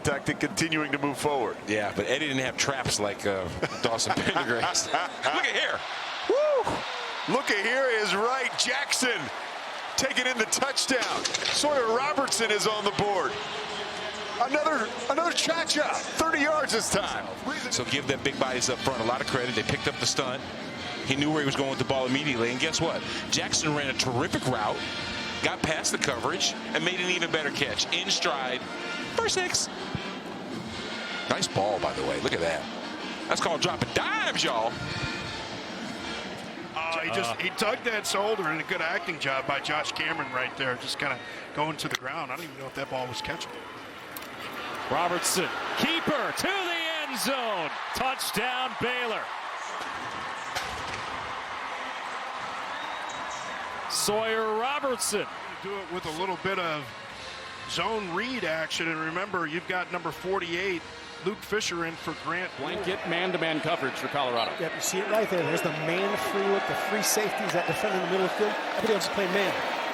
contact and continuing to move forward. Yeah, but Eddie didn't have traps like Dawson Pendergrass. Look at here. Woo! Look at here is right. Jackson taking in the touchdown. Sawyer Robertson is on the board. Another cha-cha. 30 yards this time. So give them big bodies up front a lot of credit. They picked up the stunt. He knew where he was going with the ball immediately. And guess what? Jackson ran a terrific route, got past the coverage, and made an even better catch. In stride for 6. Nice ball, by the way. Look at that. That's called dropping dimes, y'all. He tugged that shoulder, and a good acting job by Josh Cameron right there, just kind of going to the ground. I don't even know if that ball was catchable. Robertson, keeper to the end zone. Touchdown, Baylor. Sawyer Robertson. Do it with a little bit of zone read action, and remember, you've got number 48, Luke Fisher, in for Grant. Blanket man-to-man coverage for Colorado. Yep, you see it right there. There's the man free look, the free safeties, that defender in the middle of the field. Everybody else is playing man.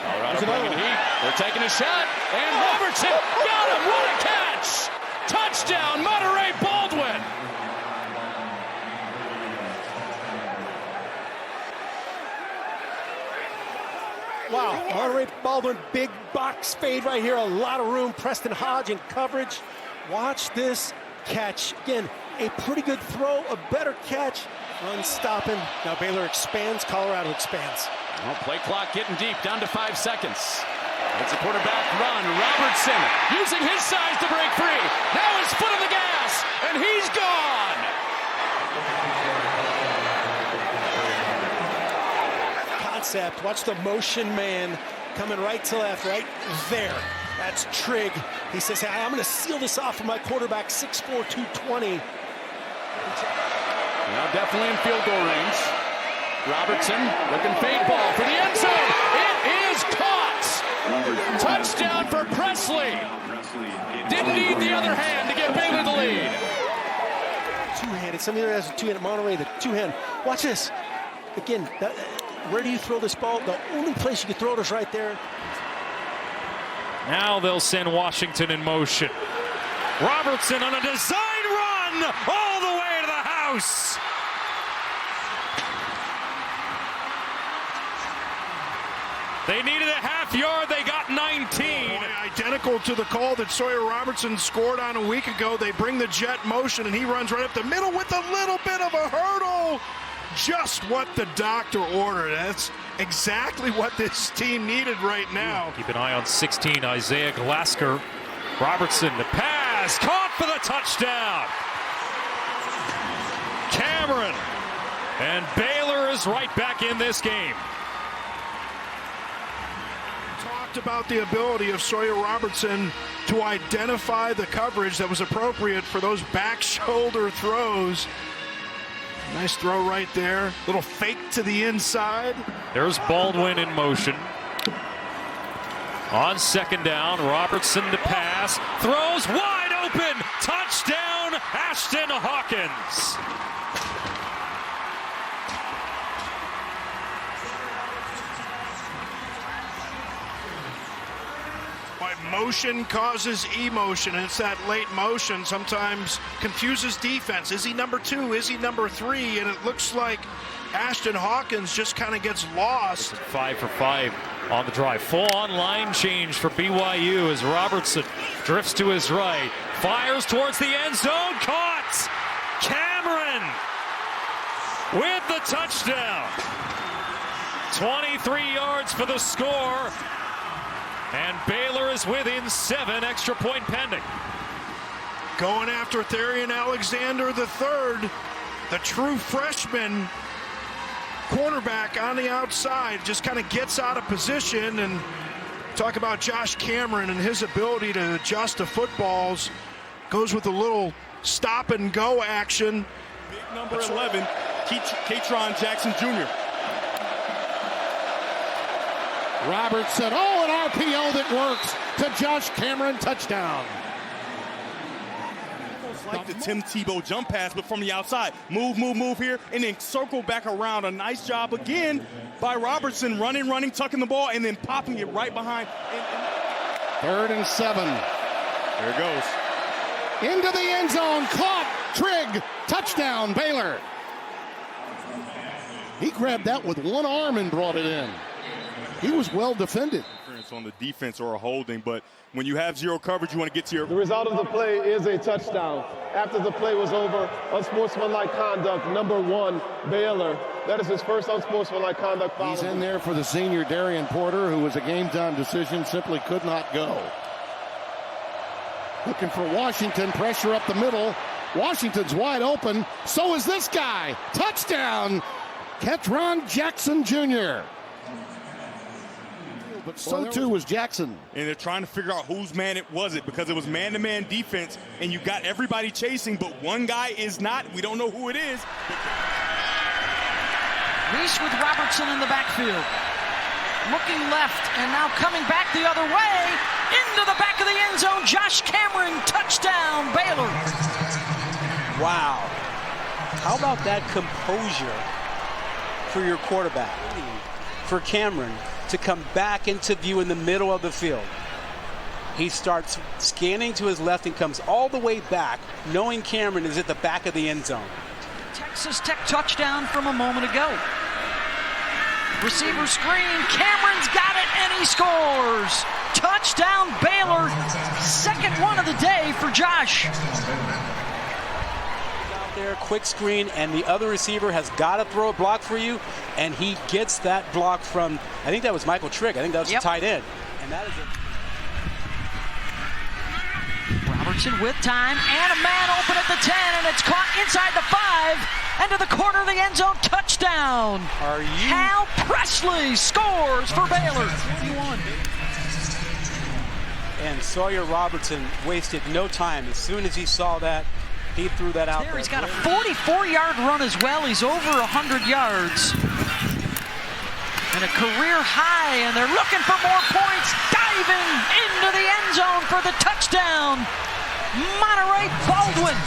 Colorado bringing heat. They're taking a shot, and Robertson got him. What a catch! Touchdown, Monterey Baldwin. Wow, Monterey Baldwin, big box fade right here. A lot of room. Preston Hodge in coverage. Watch this catch. Again, a pretty good throw, a better catch. Run stopping. Now Baylor expands, Colorado expands. Well, play clock getting deep, down to 5 seconds. It's a quarterback run. Robertson using his size to break free. Now his foot on the gas, and he's gone. Concept. Watch the motion man coming right to left, right there. That's Trigg. He says, hey, I'm going to seal this off for my quarterback, 6'4", 220. Now definitely in field goal range. Robertson looking fade ball for the end zone. It is caught. Touchdown for Presley. Didn't need the other hand to get Baylor the lead. Two-handed. Somebody that has a two-handed. Monterey, the two-hand. Watch this. Again, where do you throw this ball? The only place you can throw it is right there. Now they'll send Washington in motion. Robertson on a design run all the way to the house. They needed a half yard. They got 19. Boy, identical to the call that Sawyer Robertson scored on a week ago. They bring the jet motion, and he runs right up the middle with a little bit of a hurdle. Just what the doctor ordered. That's exactly what this team needed right now. Keep an eye on 16, Isaiah Glasker. Robertson, the pass, caught for the touchdown. Cameron, and Baylor is right back in this game. Talked about the ability of Sawyer Robertson to identify the coverage that was appropriate for those back shoulder throws. Nice throw right there. Little fake to the inside. There's Baldwin in motion. On second down, Robertson to pass. Throws wide open. Touchdown, Ashton Hawkins. Motion causes emotion, and it's that late motion sometimes confuses defense. Is he number 2? Is he number 3? And it looks like Ashton Hawkins just kind of gets lost. 5 for 5 on the drive. Full-on line change for BYU as Robertson drifts to his right. Fires towards the end zone. Caught! Cameron with the touchdown. 23 yards for the score. And Baylor is within 7, extra point pending. Going after Therian Alexander III, the true freshman cornerback on the outside, just kind of gets out of position. And talk about Josh Cameron and his ability to adjust to footballs. Goes with a little stop and go action. Big number 11, Katron Jackson Jr. Robertson, an RPO that works to Josh Cameron, touchdown. Almost like the Tim Tebow jump pass, but from the outside. Move here, and then circle back around. A nice job again by Robertson, running, tucking the ball, and then popping it right behind. 3rd and 7. There it goes. into the end zone, caught, Trigg, touchdown, Baylor. He grabbed that with one arm and brought it in. He was well defended. On the defense or a holding, but when you have zero coverage, you want to get to your... The result of the play is a touchdown. After the play was over, unsportsmanlike conduct, number 1, Baylor. That is his first unsportsmanlike conduct foul. He's in there for the senior Darian Porter, who was a game-time decision, simply could not go. Looking for Washington, pressure up the middle. Washington's wide open. So is this guy. Touchdown, Ketron Jackson Jr. But so too was Jackson. And they're trying to figure out whose man it was because it was man-to-man defense, and you got everybody chasing, but one guy is not. We don't know who it is. Reese with Robertson in the backfield. Looking left, and now coming back the other way. Into the back of the end zone. Josh Cameron, touchdown, Baylor. Wow. How about that composure for your quarterback? For Cameron to come back into view in the middle of the field. He starts scanning to his left and comes all the way back, knowing Cameron is at the back of the end zone. Texas Tech touchdown from a moment ago. Receiver screen, Cameron's got it, and he scores. Touchdown, Baylor. Second one of the day for Josh. There, quick screen, and the other receiver has got to throw a block for you, and he gets that block from, I think that was Michael Trigg. I think that was the tight end. And that is it. Robertson with time, and a man open at the 10, and it's caught inside the 5, into the corner of the end zone, touchdown. Hal Presley scores for Baylor. 21. And Sawyer Robertson wasted no time. As soon as he saw that, he threw that out there. He's got a 44-yard run as well. He's over 100 yards. And a career high, and they're looking for more points. Diving into the end zone for the touchdown. Monterey Baldwin.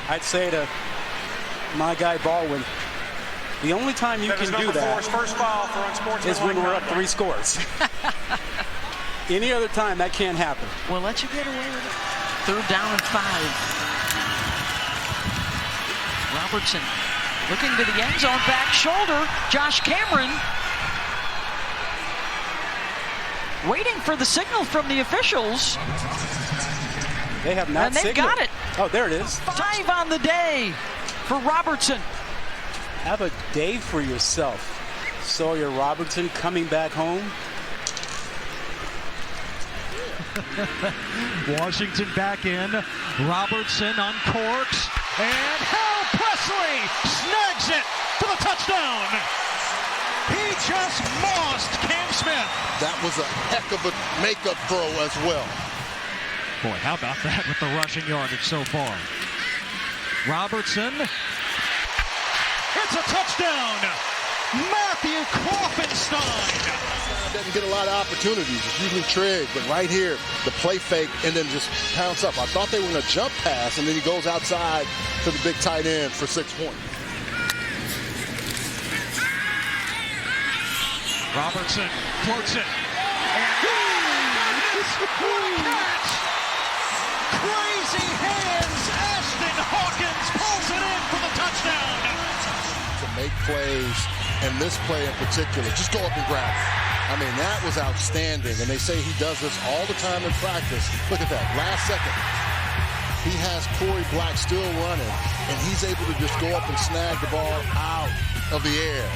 I'd say to my guy Baldwin, the only time you can do that is when we're up 3 scores. Any other time, that can't happen. We'll let you get away with it. 3rd down and 5. Robertson looking to the end zone, back shoulder. Josh Cameron waiting for the signal from the officials. They have not signaled. And they've got it. Oh, there it is. 5 on the day for Robertson. Have a day for yourself. Sawyer Robertson coming back home. Washington back in. Robertson uncorks. And Hal Presley snags it for the touchdown. He just mossed Cam Smith. That was a heck of a makeup throw as well. Boy, how about that with the rushing yardage so far? Robertson. It's a touchdown. Matthew Klopfenstein. Doesn't get a lot of opportunities. It's usually Trigg, but right here, the play fake and then just pounce up. I thought they were going to jump pass, and then he goes outside to the big tight end for 6 points. Robertson floats it. And what a catch! Crazy hands. Ashton Hawkins pulls it in for the touchdown. To make plays, and this play in particular, just go up and grab it. I mean, that was outstanding, and they say he does this all the time in practice. Look at that, last second. He has Corey Black still running, and he's able to just go up and snag the ball out of the air.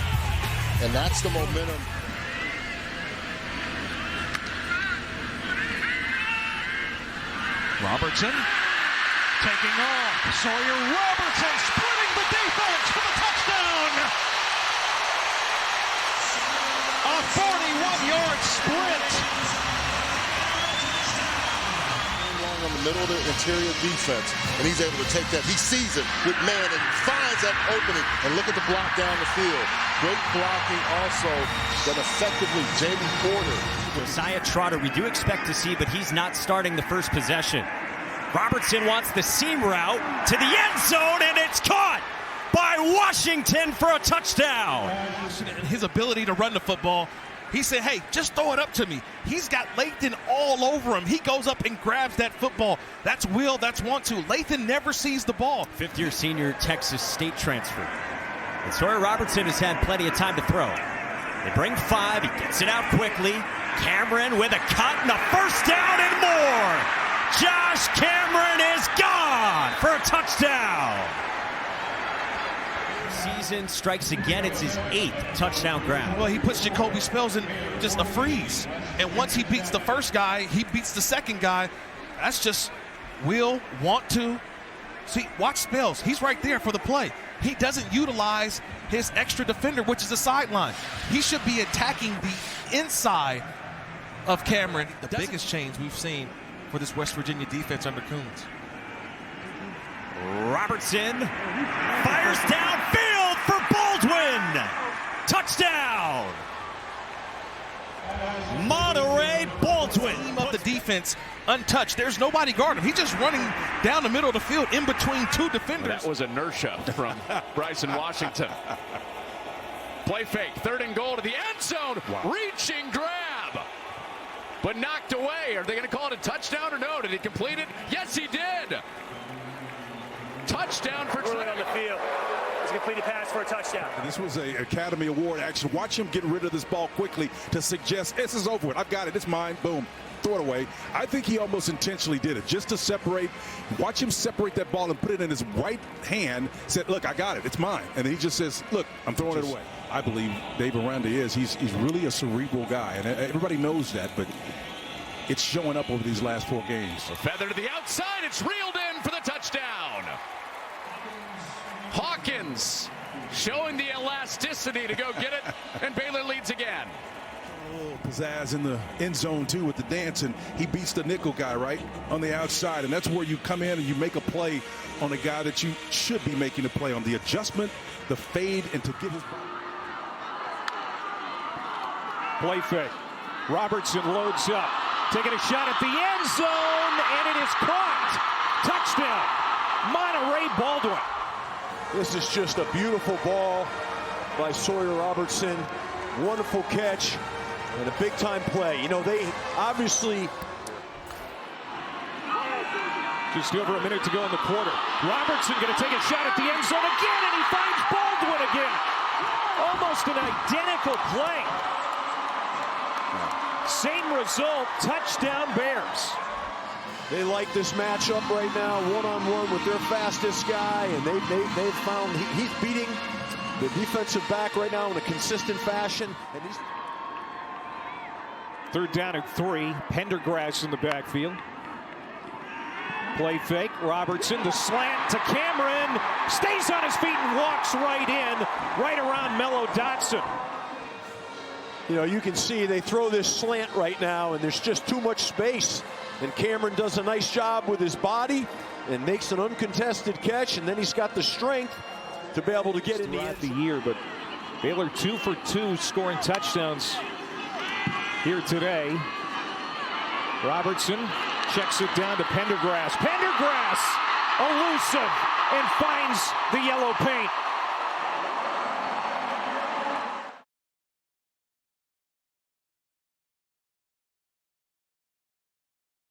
And that's the momentum. Robertson taking off. Sawyer Robertson splitting the defense for the touchdown. A 41-yard sprint. Long on the middle of the interior defense, and he's able to take that. He sees it with man and finds that opening. And look at the block down the field. Great blocking also that effectively Jamie Porter. Josiah Trotter we do expect to see, but he's not starting the first possession. Robertson wants the seam route to the end zone, and it's caught by Washington for a touchdown. His ability to run the football He said, hey, just throw it up to me. He's got Lathan all over him. He goes up and grabs that football. That's will, that's want to. Lathan never sees the ball. Fifth-year senior Texas State transfer. And Sawyer Robertson has had plenty of time to throw. They bring 5. He gets it out quickly. Cameron with a cut and a first down and more. Josh Cameron is gone for a touchdown. Season strikes again. It's his 8th touchdown grab. Well, he puts Jacoby Spells in just a freeze. And once he beats the first guy, he beats the second guy. That's just will, want to. See, watch Spells. He's right there for the play. He doesn't utilize his extra defender, which is the sideline. He should be attacking the inside of Cameron. The biggest change we've seen for this West Virginia defense under Coons. Robertson fires downfield for Baldwin. Touchdown. Monterey Baldwin. Team of the defense untouched. There's nobody guarding him. He's just running down the middle of the field in between 2 defenders. That was inertia from Bryson Washington. Play fake, 3rd and goal to the end zone. Wow. Reaching grab, but knocked away. Are they going to call it a touchdown or no? Did he complete it? Yes, he did. Touchdown for Trey on the field. It's a completed pass for a touchdown. This was an Academy Award action. Watch him get rid of this ball quickly to suggest this is over with. I've got it. It's mine. Boom. Throw it away. I think he almost intentionally did it just to separate. Watch him separate that ball and put it in his right hand. Said, look, I got it. It's mine. And he just says, look, I'm throwing it away. I believe Dave Aranda is. He's really a cerebral guy. And everybody knows that. But it's showing up over these last 4 games. A feather to the outside. It's reeled in for the touchdown. Hawkins showing the elasticity to go get it, and Baylor leads again. Pizzazz in the end zone, too, with the dance, and he beats the nickel guy right on the outside, and that's where you come in and you make a play on a guy that you should be making a play on. The adjustment, the fade, and to give his Play fake. Robertson loads up, taking a shot at the end zone, and it is caught. Touchdown, Monterey Baldwin. This is just a beautiful ball by Sawyer Robertson. Wonderful catch and a big-time play. You know, they obviously... Just over a minute to go in the quarter. Robertson going to take a shot at the end zone again, and he finds Baldwin again. Almost an identical play. Same result, touchdown Bears. They like this matchup right now, one-on-one with their fastest guy, and they've found he's beating the defensive back right now in a consistent fashion. And he's 3rd down and 3. Pendergrass in the backfield. Play fake. Robertson, the slant to Cameron. Stays on his feet and walks right in, right around Mello Dotson. You know, you can see they throw this slant right now, and there's just too much space. And Cameron does a nice job with his body and makes an uncontested catch, and then he's got the strength to be able to get in the year. But Baylor 2 for 2 scoring touchdowns here today. Robertson checks it down to Pendergrass. Pendergrass elusive and finds the yellow paint.